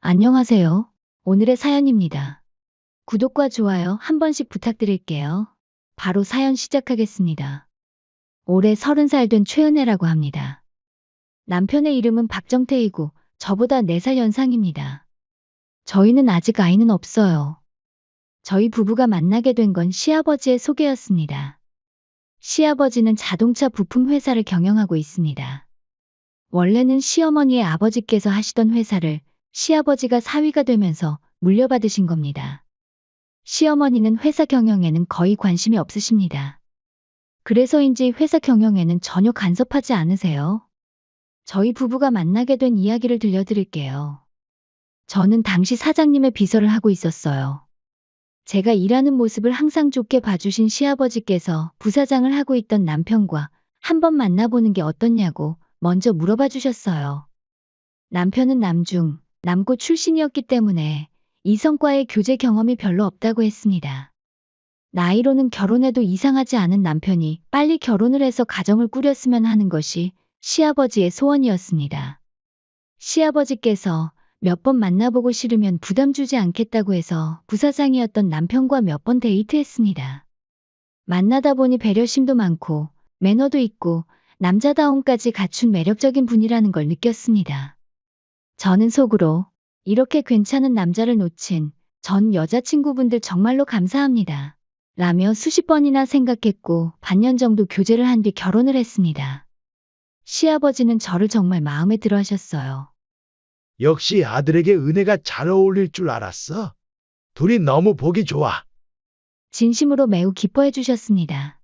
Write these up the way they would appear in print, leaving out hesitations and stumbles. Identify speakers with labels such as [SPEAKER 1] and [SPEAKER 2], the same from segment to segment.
[SPEAKER 1] 안녕하세요. 오늘의 사연입니다. 구독과 좋아요 한 번씩 부탁드릴게요. 바로 사연 시작하겠습니다. 올해 30살 된 최은혜라고 합니다. 남편의 이름은 박정태이고 저보다 4살 연상입니다. 저희는 아직 아이는 없어요. 저희 부부가 만나게 된 건 시아버지의 소개였습니다. 시아버지는 자동차 부품 회사를 경영하고 있습니다. 원래는 시어머니의 아버지께서 하시던 회사를 시아버지가 사위가 되면서 물려받으신 겁니다. 시어머니는 회사 경영에는 거의 관심이 없으십니다. 그래서인지 회사 경영에는 전혀 간섭하지 않으세요. 저희 부부가 만나게 된 이야기를 들려드릴게요. 저는 당시 사장님의 비서를 하고 있었어요. 제가 일하는 모습을 항상 좋게 봐주신 시아버지께서 부사장을 하고 있던 남편과 한번 만나보는 게 어떻냐고 먼저 물어봐 주셨어요. 남편은 남중, 남고 출신이었기 때문에 이성과의 교제 경험이 별로 없다고 했습니다. 나이로는 결혼해도 이상하지 않은 남편이 빨리 결혼을 해서 가정을 꾸렸으면 하는 것이 시아버지의 소원이었습니다. 시아버지께서 몇 번 만나보고 싫으면 부담 주지 않겠다고 해서 부사장이었던 남편과 몇 번 데이트했습니다. 만나다 보니 배려심도 많고 매너도 있고 남자다움까지 갖춘 매력적인 분이라는 걸 느꼈습니다. 저는 속으로 이렇게 괜찮은 남자를 놓친 전 여자친구분들 정말로 감사합니다. 라며 수십 번이나 생각했고 반년 정도 교제를 한 뒤 결혼을 했습니다. 시아버지는 저를 정말 마음에 들어 하셨어요.
[SPEAKER 2] 역시 아들에게 은혜가 잘 어울릴 줄 알았어. 둘이 너무 보기 좋아.
[SPEAKER 1] 진심으로 매우 기뻐해 주셨습니다.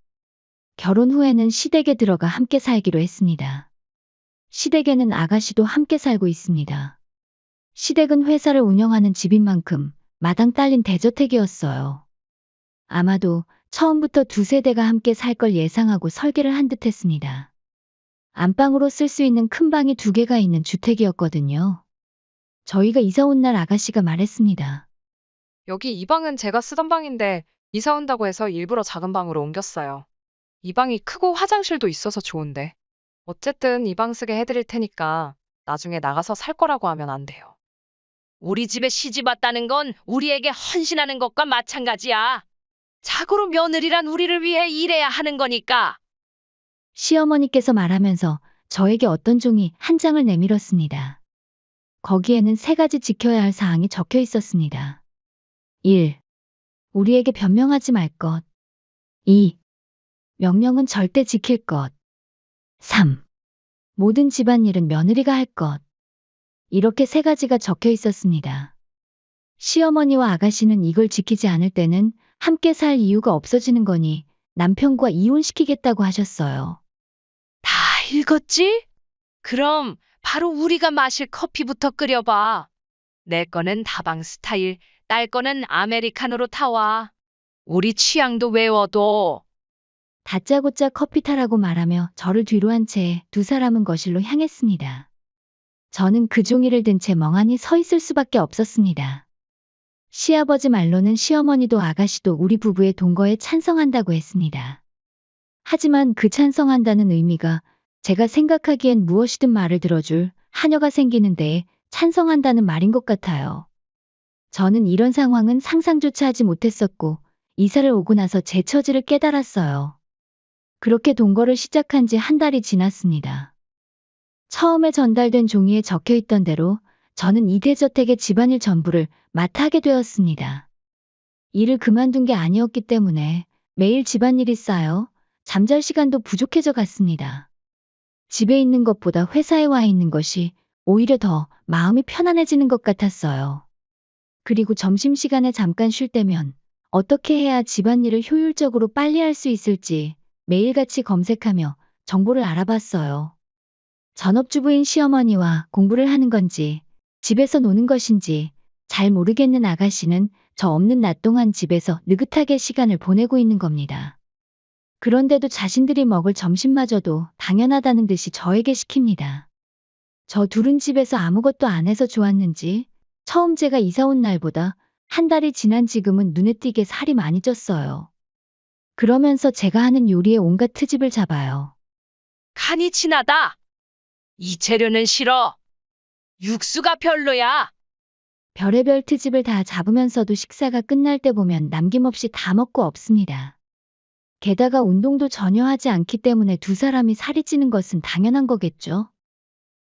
[SPEAKER 1] 결혼 후에는 시댁에 들어가 함께 살기로 했습니다. 시댁에는 아가씨도 함께 살고 있습니다. 시댁은 회사를 운영하는 집인 만큼 마당 딸린 대저택이었어요. 아마도 처음부터 두 세대가 함께 살 걸 예상하고 설계를 한 듯 했습니다. 안방으로 쓸 수 있는 큰 방이 2개가 있는 주택이었거든요. 저희가 이사 온 날 아가씨가 말했습니다.
[SPEAKER 3] 여기 이 방은 제가 쓰던 방인데 이사 온다고 해서 일부러 작은 방으로 옮겼어요. 이 방이 크고 화장실도 있어서 좋은데. 어쨌든 이 방 쓰게 해드릴 테니까 나중에 나가서 살 거라고 하면 안 돼요.
[SPEAKER 4] 우리 집에 시집 왔다는 건 우리에게 헌신하는 것과 마찬가지야. 자고로 며느리란 우리를 위해 일해야 하는 거니까.
[SPEAKER 1] 시어머니께서 말하면서 저에게 어떤 종이 한 장을 내밀었습니다. 거기에는 3가지 지켜야 할 사항이 적혀 있었습니다. 1. 우리에게 변명하지 말 것. 2. 명령은 절대 지킬 것. 3. 모든 집안일은 며느리가 할 것. 이렇게 3가지가 적혀 있었습니다. 시어머니와 아가씨는 이걸 지키지 않을 때는 함께 살 이유가 없어지는 거니 남편과 이혼시키겠다고 하셨어요.
[SPEAKER 4] 다 읽었지? 그럼 바로 우리가 마실 커피부터 끓여봐. 내 거는 다방 스타일, 딸 거는 아메리카노로 타와. 우리 취향도 외워둬.
[SPEAKER 1] 다짜고짜 커피 타라고 말하며 저를 뒤로 한 채 2사람은 거실로 향했습니다. 저는 그 종이를 든 채 멍하니 서 있을 수밖에 없었습니다. 시아버지 말로는 시어머니도 아가씨도 우리 부부의 동거에 찬성한다고 했습니다. 하지만 그 찬성한다는 의미가 제가 생각하기엔 무엇이든 말을 들어줄 하녀가 생기는 데에 찬성한다는 말인 것 같아요. 저는 이런 상황은 상상조차 하지 못했었고 이사를 오고 나서 제 처지를 깨달았어요. 그렇게 동거를 시작한 지 한 달이 지났습니다. 처음에 전달된 종이에 적혀 있던 대로 저는 이 대저택의 집안일 전부를 맡아 하게 되었습니다. 일을 그만둔 게 아니었기 때문에 매일 집안일이 쌓여 잠잘 시간도 부족해져 갔습니다. 집에 있는 것보다 회사에 와 있는 것이 오히려 더 마음이 편안해지는 것 같았어요. 그리고 점심시간에 잠깐 쉴 때면 어떻게 해야 집안일을 효율적으로 빨리 할 수 있을지 매일같이 검색하며 정보를 알아봤어요. 전업주부인 시어머니와 공부를 하는 건지 집에서 노는 것인지 잘 모르겠는 아가씨는 저 없는 낮 동안 집에서 느긋하게 시간을 보내고 있는 겁니다. 그런데도 자신들이 먹을 점심마저도 당연하다는 듯이 저에게 시킵니다. 저 둘은 집에서 아무것도 안 해서 좋았는지 처음 제가 이사 온 날보다 한 달이 지난 지금은 눈에 띄게 살이 많이 쪘어요. 그러면서 제가 하는 요리에 온갖 트집을 잡아요.
[SPEAKER 4] 간이 진하다. 이 재료는 싫어. 육수가 별로야.
[SPEAKER 1] 별의별 트집을 다 잡으면서도 식사가 끝날 때 보면 남김없이 다 먹고 없습니다. 게다가 운동도 전혀 하지 않기 때문에 두 사람이 살이 찌는 것은 당연한 거겠죠.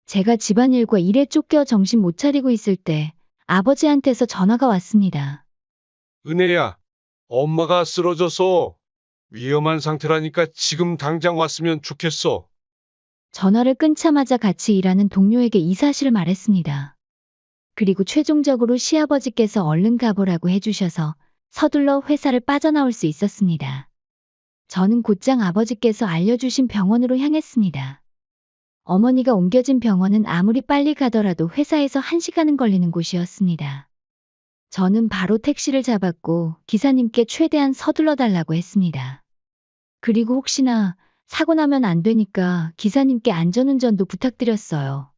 [SPEAKER 1] 제가 집안일과 일에 쫓겨 정신 못 차리고 있을 때 아버지한테서 전화가 왔습니다.
[SPEAKER 5] 은혜야, 엄마가 쓰러져서 위험한 상태라니까 지금 당장 왔으면 좋겠어.
[SPEAKER 1] 전화를 끊자마자 같이 일하는 동료에게 이 사실을 말했습니다. 그리고 최종적으로 시아버지께서 얼른 가보라고 해주셔서 서둘러 회사를 빠져나올 수 있었습니다. 저는 곧장 아버지께서 알려주신 병원으로 향했습니다. 어머니가 옮겨진 병원은 아무리 빨리 가더라도 회사에서 1시간은 걸리는 곳이었습니다. 저는 바로 택시를 잡았고 기사님께 최대한 서둘러 달라고 했습니다. 그리고 혹시나 사고 나면 안 되니까 기사님께 안전운전도 부탁드렸어요.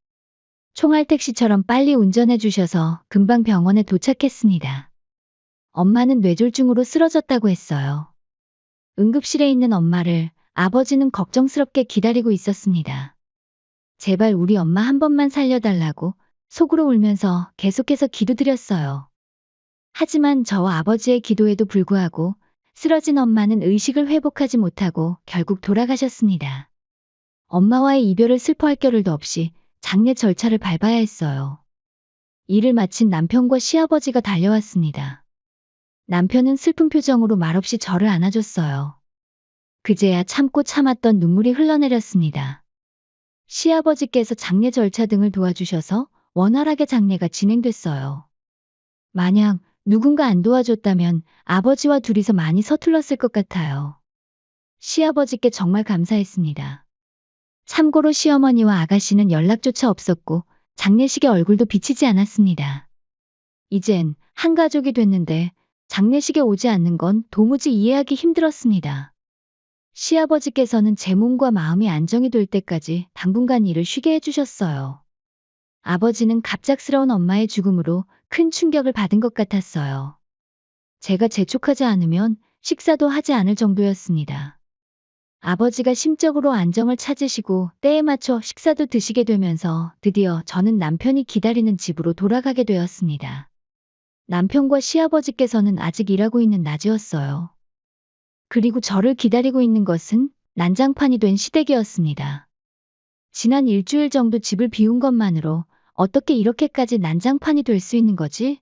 [SPEAKER 1] 총알 택시처럼 빨리 운전해 주셔서 금방 병원에 도착했습니다. 엄마는 뇌졸중으로 쓰러졌다고 했어요. 응급실에 있는 엄마를 아버지는 걱정스럽게 기다리고 있었습니다. 제발 우리 엄마 한 번만 살려달라고 속으로 울면서 계속해서 기도드렸어요. 하지만 저와 아버지의 기도에도 불구하고 쓰러진 엄마는 의식을 회복하지 못하고 결국 돌아가셨습니다. 엄마와의 이별을 슬퍼할 겨를도 없이 장례 절차를 밟아야 했어요. 일을 마친 남편과 시아버지가 달려왔습니다. 남편은 슬픈 표정으로 말없이 저를 안아줬어요. 그제야 참고 참았던 눈물이 흘러내렸습니다. 시아버지께서 장례 절차 등을 도와주셔서 원활하게 장례가 진행됐어요. 만약 누군가 안 도와줬다면 아버지와 둘이서 많이 서툴렀을 것 같아요. 시아버지께 정말 감사했습니다. 참고로 시어머니와 아가씨는 연락조차 없었고 장례식에 얼굴도 비치지 않았습니다. 이젠 한 가족이 됐는데 장례식에 오지 않는 건 도무지 이해하기 힘들었습니다. 시아버지께서는 제 몸과 마음이 안정이 될 때까지 당분간 일을 쉬게 해주셨어요. 아버지는 갑작스러운 엄마의 죽음으로 큰 충격을 받은 것 같았어요. 제가 재촉하지 않으면 식사도 하지 않을 정도였습니다. 아버지가 심적으로 안정을 찾으시고 때에 맞춰 식사도 드시게 되면서 드디어 저는 남편이 기다리는 집으로 돌아가게 되었습니다. 남편과 시아버지께서는 아직 일하고 있는 낮이었어요. 그리고 저를 기다리고 있는 것은 난장판이 된 시댁이었습니다. 지난 일주일 정도 집을 비운 것만으로 어떻게 이렇게까지 난장판이 될 수 있는 거지?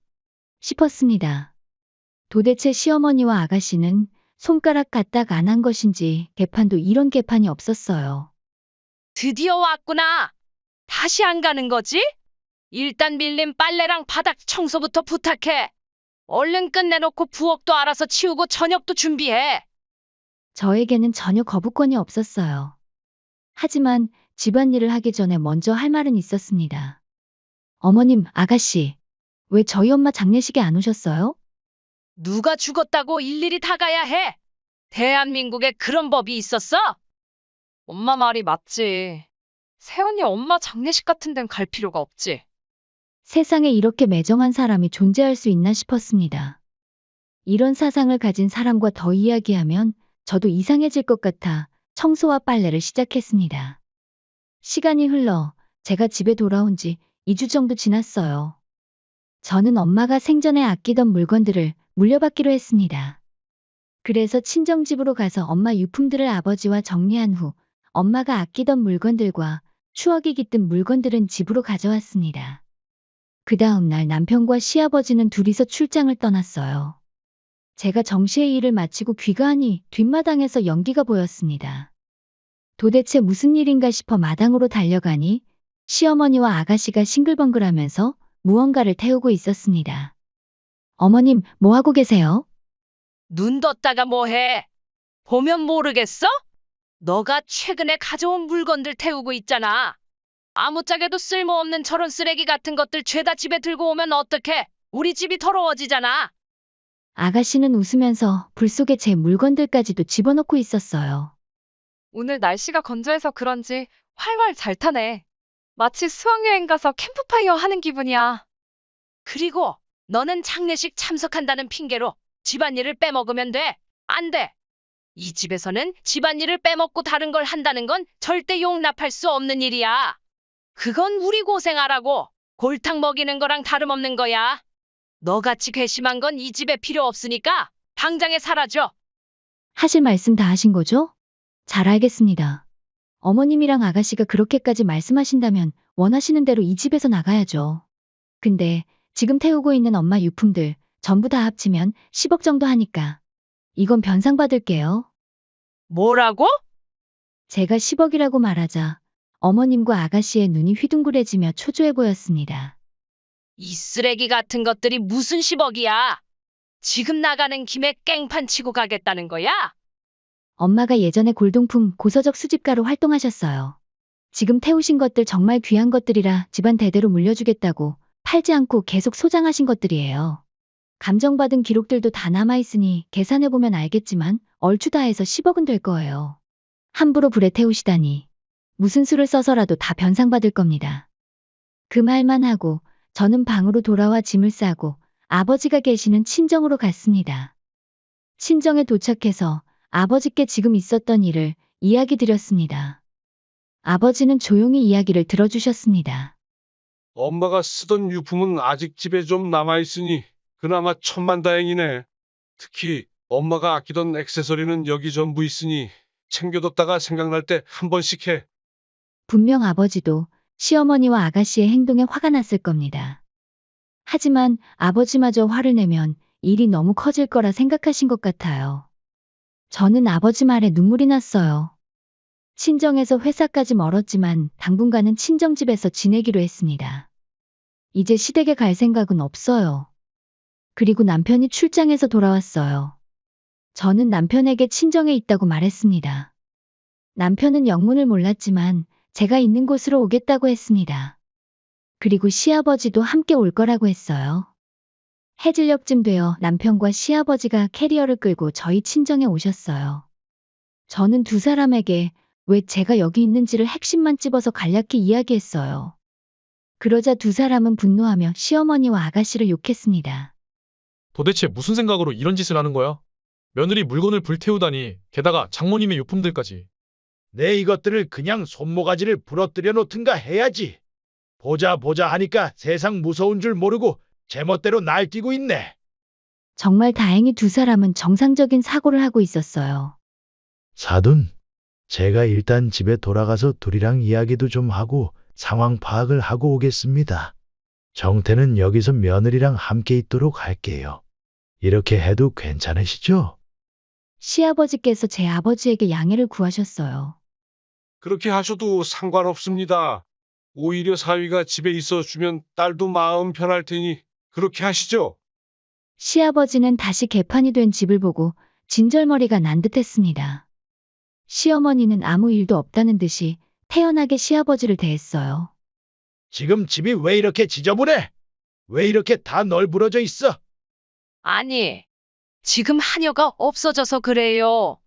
[SPEAKER 1] 싶었습니다. 도대체 시어머니와 아가씨는 손가락 까딱 안 한 것인지 개판도 이런 개판이 없었어요.
[SPEAKER 4] 드디어 왔구나. 다시 안 가는 거지? 일단 밀린 빨래랑 바닥 청소부터 부탁해. 얼른 끝내놓고 부엌도 알아서 치우고 저녁도 준비해.
[SPEAKER 1] 저에게는 전혀 거부권이 없었어요. 하지만 집안일을 하기 전에 먼저 할 말은 있었습니다. 어머님, 아가씨, 왜 저희 엄마 장례식에 안 오셨어요?
[SPEAKER 4] 누가 죽었다고 일일이 다 가야 해? 대한민국에 그런 법이 있었어?
[SPEAKER 3] 엄마 말이 맞지. 새언니 엄마 장례식 같은 데는 갈 필요가 없지.
[SPEAKER 1] 세상에 이렇게 매정한 사람이 존재할 수 있나 싶었습니다. 이런 사상을 가진 사람과 더 이야기하면 저도 이상해질 것 같아 청소와 빨래를 시작했습니다. 시간이 흘러 제가 집에 돌아온 지 2주 정도 지났어요. 저는 엄마가 생전에 아끼던 물건들을 물려받기로 했습니다. 그래서 친정집으로 가서 엄마 유품들을 아버지와 정리한 후 엄마가 아끼던 물건들과 추억이 깃든 물건들은 집으로 가져왔습니다. 그 다음 날 남편과 시아버지는 둘이서 출장을 떠났어요. 제가 정시의 일을 마치고 귀가하니 뒷마당에서 연기가 보였습니다. 도대체 무슨 일인가 싶어 마당으로 달려가니 시어머니와 아가씨가 싱글벙글하면서 무언가를 태우고 있었습니다. 어머님, 뭐 하고 계세요?
[SPEAKER 4] 눈 떴다가 뭐해? 보면 모르겠어? 너가 최근에 가져온 물건들 태우고 있잖아. 아무짝에도 쓸모없는 저런 쓰레기 같은 것들 죄다 집에 들고 오면 어떡해? 우리 집이 더러워지잖아.
[SPEAKER 1] 아가씨는 웃으면서 불 속에 제 물건들까지도 집어넣고 있었어요.
[SPEAKER 3] 오늘 날씨가 건조해서 그런지 활활 잘 타네. 마치 수학여행 가서 캠프파이어 하는 기분이야.
[SPEAKER 4] 그리고 너는 장례식 참석한다는 핑계로 집안일을 빼먹으면 돼. 안 돼. 이 집에서는 집안일을 빼먹고 다른 걸 한다는 건 절대 용납할 수 없는 일이야. 그건 우리 고생하라고 골탕 먹이는 거랑 다름없는 거야. 너같이 괘씸한 건 이 집에 필요 없으니까 당장에 사라져.
[SPEAKER 1] 하실 말씀 다 하신 거죠? 잘 알겠습니다. 어머님이랑 아가씨가 그렇게까지 말씀하신다면 원하시는 대로 이 집에서 나가야죠. 근데 지금 태우고 있는 엄마 유품들 전부 다 합치면 10억 정도 하니까 이건 변상받을게요.
[SPEAKER 4] 뭐라고?
[SPEAKER 1] 제가 10억이라고 말하자 어머님과 아가씨의 눈이 휘둥그레지며 초조해 보였습니다.
[SPEAKER 4] 이 쓰레기 같은 것들이 무슨 10억이야? 지금 나가는 김에 깽판 치고 가겠다는 거야?
[SPEAKER 1] 엄마가 예전에 골동품 고서적 수집가로 활동하셨어요. 지금 태우신 것들 정말 귀한 것들이라 집안 대대로 물려주겠다고 팔지 않고 계속 소장하신 것들이에요. 감정받은 기록들도 다 남아있으니 계산해보면 알겠지만 얼추 다 해서 10억은 될 거예요. 함부로 불에 태우시다니. 무슨 수를 써서라도 다 변상받을 겁니다. 그 말만 하고 저는 방으로 돌아와 짐을 싸고 아버지가 계시는 친정으로 갔습니다. 친정에 도착해서 아버지께 지금 있었던 일을 이야기 드렸습니다. 아버지는 조용히 이야기를 들어주셨습니다.
[SPEAKER 5] 엄마가 쓰던 유품은 아직 집에 좀 남아있으니 그나마 천만다행이네. 특히 엄마가 아끼던 액세서리는 여기 전부 있으니 챙겨뒀다가 생각날 때 한 번씩 해.
[SPEAKER 1] 분명 아버지도 시어머니와 아가씨의 행동에 화가 났을 겁니다. 하지만 아버지마저 화를 내면 일이 너무 커질 거라 생각하신 것 같아요. 저는 아버지 말에 눈물이 났어요. 친정에서 회사까지 멀었지만 당분간은 친정집에서 지내기로 했습니다. 이제 시댁에 갈 생각은 없어요. 그리고 남편이 출장해서 돌아왔어요. 저는 남편에게 친정에 있다고 말했습니다. 남편은 영문을 몰랐지만 제가 있는 곳으로 오겠다고 했습니다. 그리고 시아버지도 함께 올 거라고 했어요. 해질녘쯤 되어 남편과 시아버지가 캐리어를 끌고 저희 친정에 오셨어요. 저는 두 사람에게 왜 제가 여기 있는지를 핵심만 찝어서 간략히 이야기했어요. 그러자 두 사람은 분노하며 시어머니와 아가씨를 욕했습니다.
[SPEAKER 6] 도대체 무슨 생각으로 이런 짓을 하는 거야? 며느리 물건을 불태우다니, 게다가 장모님의 유품들까지.
[SPEAKER 2] 내 이것들을 그냥 손모가지를 부러뜨려 놓든가 해야지. 보자 보자 하니까 세상 무서운 줄 모르고 제멋대로 날뛰고 있네.
[SPEAKER 1] 정말 다행히 두 사람은 정상적인 사고를 하고 있었어요.
[SPEAKER 2] 사돈, 제가 일단 집에 돌아가서 둘이랑 이야기도 좀 하고 상황 파악을 하고 오겠습니다. 정태는 여기서 며느리랑 함께 있도록 할게요. 이렇게 해도 괜찮으시죠?
[SPEAKER 1] 시아버지께서 제 아버지에게 양해를 구하셨어요.
[SPEAKER 5] 그렇게 하셔도 상관없습니다. 오히려 사위가 집에 있어주면 딸도 마음 편할 테니 그렇게 하시죠.
[SPEAKER 1] 시아버지는 다시 개판이 된 집을 보고 진절머리가 난 듯했습니다. 시어머니는 아무 일도 없다는 듯이 태연하게 시아버지를 대했어요.
[SPEAKER 2] 지금 집이 왜 이렇게 지저분해? 왜 이렇게 다 널브러져 있어?
[SPEAKER 4] 아니, 지금 하녀가 없어져서 그래요.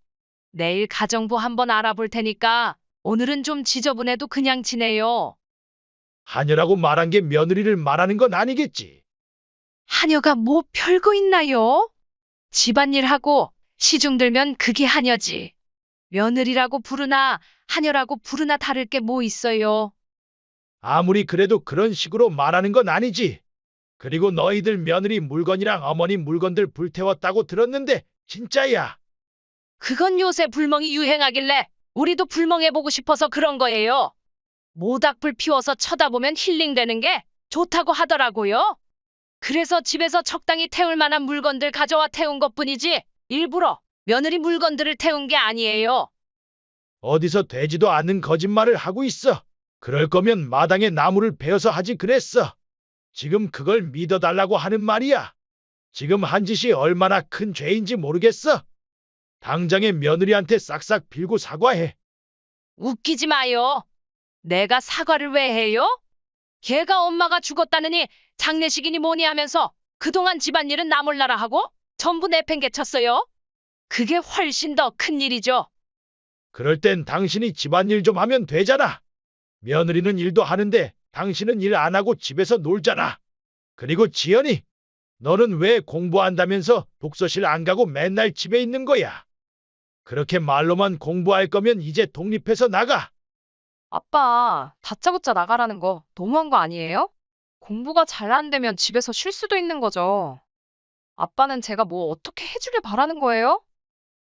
[SPEAKER 4] 내일 가정부 한번 알아볼 테니까 오늘은 좀 지저분해도 그냥 지내요.
[SPEAKER 2] 하녀라고 말한 게 며느리를 말하는 건 아니겠지.
[SPEAKER 4] 하녀가 뭐 별거 있나요? 집안일하고 시중 들면 그게 하녀지. 며느리라고 부르나 하녀라고 부르나 다를 게 뭐 있어요.
[SPEAKER 2] 아무리 그래도 그런 식으로 말하는 건 아니지. 그리고 너희들 며느리 물건이랑 어머니 물건들 불태웠다고 들었는데 진짜야.
[SPEAKER 4] 그건 요새 불멍이 유행하길래 우리도 불멍해보고 싶어서 그런 거예요. 모닥불 피워서 쳐다보면 힐링되는 게 좋다고 하더라고요. 그래서 집에서 적당히 태울 만한 물건들 가져와 태운 것뿐이지 일부러 며느리 물건들을 태운 게 아니에요.
[SPEAKER 2] 어디서 되지도 않는 거짓말을 하고 있어. 그럴 거면 마당에 나무를 베어서 하지 그랬어. 지금 그걸 믿어달라고 하는 말이야. 지금 한 짓이 얼마나 큰 죄인지 모르겠어. 당장에 며느리한테 싹싹 빌고 사과해.
[SPEAKER 4] 웃기지 마요. 내가 사과를 왜 해요? 걔가 엄마가 죽었다느니 장례식이니 뭐니 하면서 그동안 집안일은 나 몰라라 하고 전부 내팽개쳤어요. 그게 훨씬 더 큰일이죠.
[SPEAKER 2] 그럴 땐 당신이 집안일 좀 하면 되잖아. 며느리는 일도 하는데 당신은 일 안 하고 집에서 놀잖아. 그리고 지연이, 너는 왜 공부한다면서 독서실 안 가고 맨날 집에 있는 거야? 그렇게 말로만 공부할 거면 이제 독립해서 나가.
[SPEAKER 3] 아빠, 다짜고짜 나가라는 거 너무한 거 아니에요? 공부가 잘 안 되면 집에서 쉴 수도 있는 거죠. 아빠는 제가 뭐 어떻게 해주길 바라는 거예요?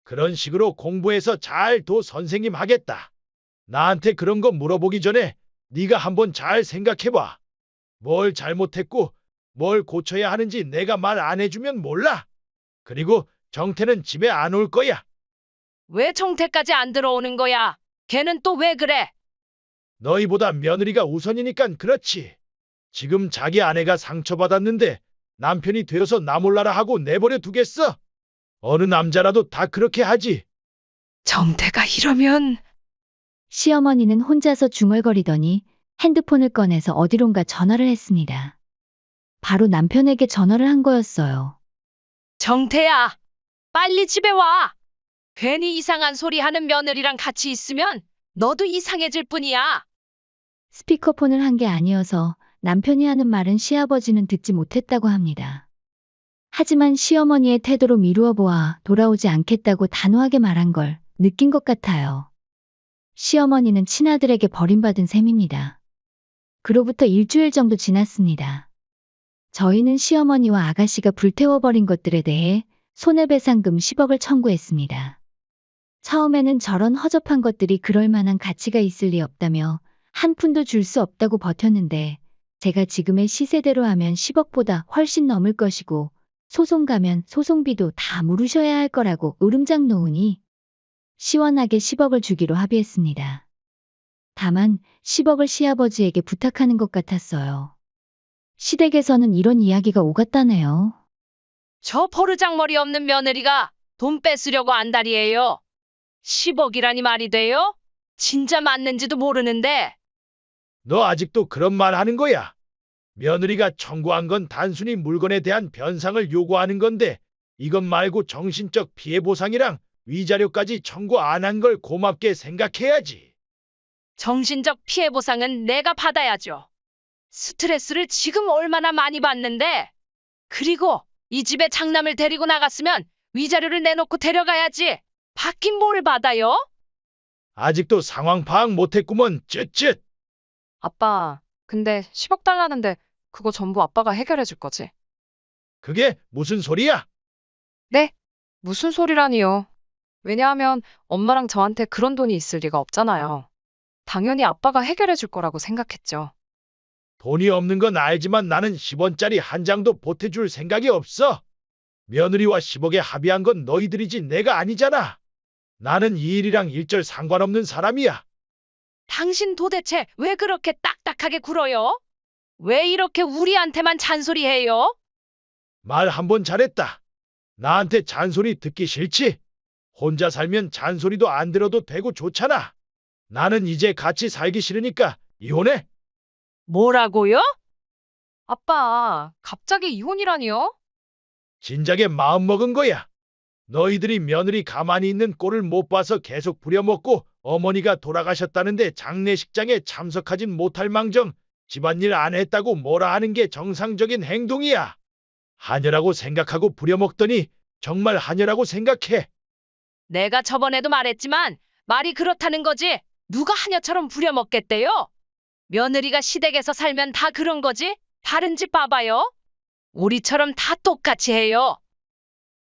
[SPEAKER 2] 그런 식으로 공부해서 잘 도 선생님 하겠다. 나한테 그런 거 물어보기 전에 네가 한번 잘 생각해봐. 뭘 잘못했고 뭘 고쳐야 하는지 내가 말 안 해주면 몰라. 그리고 정태는 집에 안 올 거야.
[SPEAKER 4] 왜 정태까지 안 들어오는 거야? 걔는 또 왜 그래?
[SPEAKER 2] 너희보다 며느리가 우선이니깐 그렇지. 지금 자기 아내가 상처받았는데 남편이 되어서 나 몰라라 하고 내버려 두겠어? 어느 남자라도 다 그렇게 하지.
[SPEAKER 4] 정태가 이러면
[SPEAKER 1] 시어머니는 혼자서 중얼거리더니 핸드폰을 꺼내서 어디론가 전화를 했습니다. 바로 남편에게 전화를 한 거였어요.
[SPEAKER 4] 정태야, 빨리 집에 와. 괜히 이상한 소리 하는 며느리랑 같이 있으면 너도 이상해질 뿐이야.
[SPEAKER 1] 스피커폰을 한 게 아니어서 남편이 하는 말은 시아버지는 듣지 못했다고 합니다. 하지만 시어머니의 태도로 미루어 보아 돌아오지 않겠다고 단호하게 말한 걸 느낀 것 같아요. 시어머니는 친아들에게 버림받은 셈입니다. 그로부터 일주일 정도 지났습니다. 저희는 시어머니와 아가씨가 불태워버린 것들에 대해 손해배상금 10억을 청구했습니다. 처음에는 저런 허접한 것들이 그럴 만한 가치가 있을 리 없다며 한 푼도 줄 수 없다고 버텼는데 제가 지금의 시세대로 하면 10억보다 훨씬 넘을 것이고 소송 가면 소송비도 다 물으셔야 할 거라고 으름장 놓으니 시원하게 10억을 주기로 합의했습니다. 다만 10억을 시아버지에게 부탁하는 것 같았어요. 시댁에서는 이런 이야기가 오갔다네요.
[SPEAKER 4] 저 버르장머리 없는 며느리가 돈 뺏으려고 안달이에요. 10억이라니 말이 돼요? 진짜 맞는지도 모르는데.
[SPEAKER 2] 너 아직도 그런 말 하는 거야. 며느리가 청구한 건 단순히 물건에 대한 변상을 요구하는 건데 이것 말고 정신적 피해 보상이랑 위자료까지 청구 안 한 걸 고맙게 생각해야지.
[SPEAKER 4] 정신적 피해 보상은 내가 받아야죠. 스트레스를 지금 얼마나 많이 받는데. 그리고 이 집에 장남을 데리고 나갔으면 위자료를 내놓고 데려가야지. 받긴 뭘 받아요?
[SPEAKER 2] 아직도 상황 파악 못했구먼. 쯧쯧.
[SPEAKER 3] 아빠, 근데 10억 달라는데 그거 전부 아빠가 해결해 줄 거지?
[SPEAKER 2] 그게 무슨 소리야?
[SPEAKER 3] 네? 무슨 소리라니요? 왜냐하면 엄마랑 저한테 그런 돈이 있을 리가 없잖아요. 당연히 아빠가 해결해 줄 거라고 생각했죠.
[SPEAKER 2] 돈이 없는 건 알지만 나는 10원짜리 한 장도 보태줄 생각이 없어. 며느리와 10억에 합의한 건 너희들이지 내가 아니잖아. 나는 이 일이랑 일절 상관없는 사람이야.
[SPEAKER 4] 당신 도대체 왜 그렇게 딱딱하게 굴어요? 왜 이렇게 우리한테만 잔소리해요?
[SPEAKER 2] 말 한 번 잘했다. 나한테 잔소리 듣기 싫지? 혼자 살면 잔소리도 안 들어도 되고 좋잖아. 나는 이제 같이 살기 싫으니까 이혼해.
[SPEAKER 4] 뭐라고요?
[SPEAKER 3] 아빠, 갑자기 이혼이라니요?
[SPEAKER 2] 진작에 마음먹은 거야. 너희들이 며느리 가만히 있는 꼴을 못 봐서 계속 부려먹고 어머니가 돌아가셨다는데 장례식장에 참석하진 못할 망정 집안일 안 했다고 뭐라 하는 게 정상적인 행동이야. 하녀라고 생각하고 부려먹더니 정말 하녀라고 생각해.
[SPEAKER 4] 내가 저번에도 말했지만 말이 그렇다는 거지. 누가 하녀처럼 부려먹겠대요? 며느리가 시댁에서 살면 다 그런 거지? 다른 집 봐봐요. 우리처럼 다 똑같이 해요.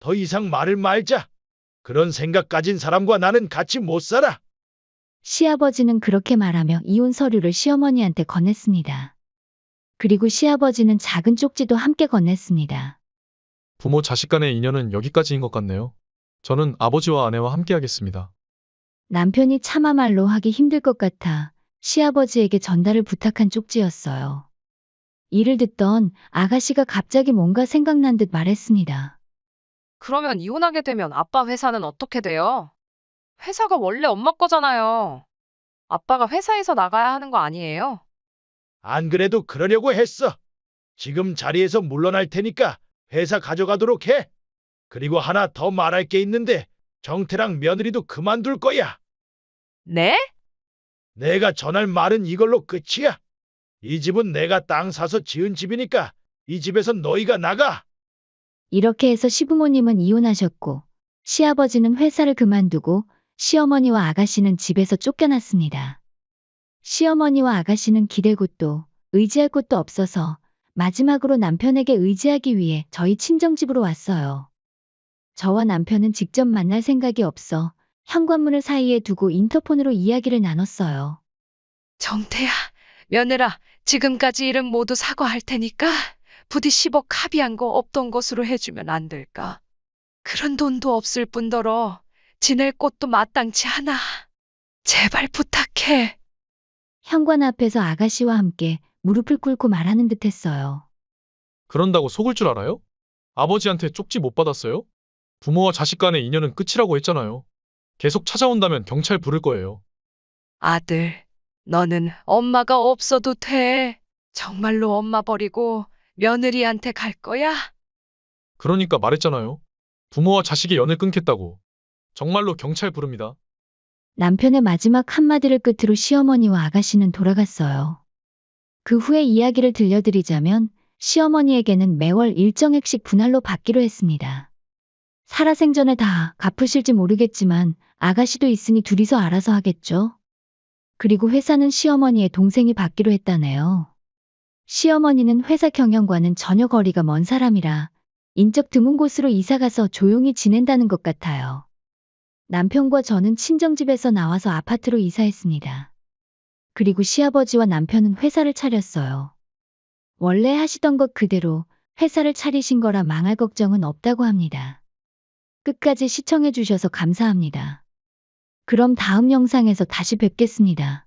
[SPEAKER 2] 더 이상 말을 말자. 그런 생각 가진 사람과 나는 같이 못 살아.
[SPEAKER 1] 시아버지는 그렇게 말하며 이혼 서류를 시어머니한테 건넸습니다. 그리고 시아버지는 작은 쪽지도 함께 건넸습니다.
[SPEAKER 6] 부모 자식 간의 인연은 여기까지인 것 같네요. 저는 아버지와 아내와 함께 하겠습니다.
[SPEAKER 1] 남편이 차마 말로 하기 힘들 것 같아 시아버지에게 전달을 부탁한 쪽지였어요. 이를 듣던 아가씨가 갑자기 뭔가 생각난 듯 말했습니다.
[SPEAKER 3] 그러면 이혼하게 되면 아빠 회사는 어떻게 돼요? 회사가 원래 엄마 거잖아요. 아빠가 회사에서 나가야 하는 거 아니에요?
[SPEAKER 2] 안 그래도 그러려고 했어. 지금 자리에서 물러날 테니까 회사 가져가도록 해. 그리고 하나 더 말할 게 있는데 정태랑 며느리도 그만둘 거야.
[SPEAKER 4] 네?
[SPEAKER 2] 내가 전할 말은 이걸로 끝이야. 이 집은 내가 땅 사서 지은 집이니까 이 집에선 너희가 나가.
[SPEAKER 1] 이렇게 해서 시부모님은 이혼하셨고 시아버지는 회사를 그만두고 시어머니와 아가씨는 집에서 쫓겨났습니다. 시어머니와 아가씨는 기댈 곳도 의지할 곳도 없어서 마지막으로 남편에게 의지하기 위해 저희 친정집으로 왔어요. 저와 남편은 직접 만날 생각이 없어 현관문을 사이에 두고 인터폰으로 이야기를 나눴어요.
[SPEAKER 4] 정태야, 며느라, 지금까지 일은 모두 사과할 테니까 부디 10억 합의한 거 없던 것으로 해주면 안 될까? 그런 돈도 없을 뿐더러 지낼 곳도 마땅치 않아. 제발 부탁해.
[SPEAKER 1] 현관 앞에서 아가씨와 함께 무릎을 꿇고 말하는 듯 했어요.
[SPEAKER 6] 그런다고 속을 줄 알아요? 아버지한테 쪽지 못 받았어요? 부모와 자식 간의 인연은 끝이라고 했잖아요. 계속 찾아온다면 경찰 부를 거예요.
[SPEAKER 4] 아들, 너는 엄마가 없어도 돼. 정말로 엄마 버리고 며느리한테 갈 거야?
[SPEAKER 6] 그러니까 말했잖아요. 부모와 자식의 연을 끊겠다고. 정말로 경찰 부릅니다.
[SPEAKER 1] 남편의 마지막 한마디를 끝으로 시어머니와 아가씨는 돌아갔어요. 그 후에 이야기를 들려드리자면 시어머니에게는 매월 일정액씩 분할로 받기로 했습니다. 살아생전에 다 갚으실지 모르겠지만 아가씨도 있으니 둘이서 알아서 하겠죠. 그리고 회사는 시어머니의 동생이 받기로 했다네요. 시어머니는 회사 경영과는 전혀 거리가 먼 사람이라 인적 드문 곳으로 이사가서 조용히 지낸다는 것 같아요. 남편과 저는 친정집에서 나와서 아파트로 이사했습니다. 그리고 시아버지와 남편은 회사를 차렸어요. 원래 하시던 것 그대로 회사를 차리신 거라 망할 걱정은 없다고 합니다. 끝까지 시청해 주셔서 감사합니다. 그럼 다음 영상에서 다시 뵙겠습니다.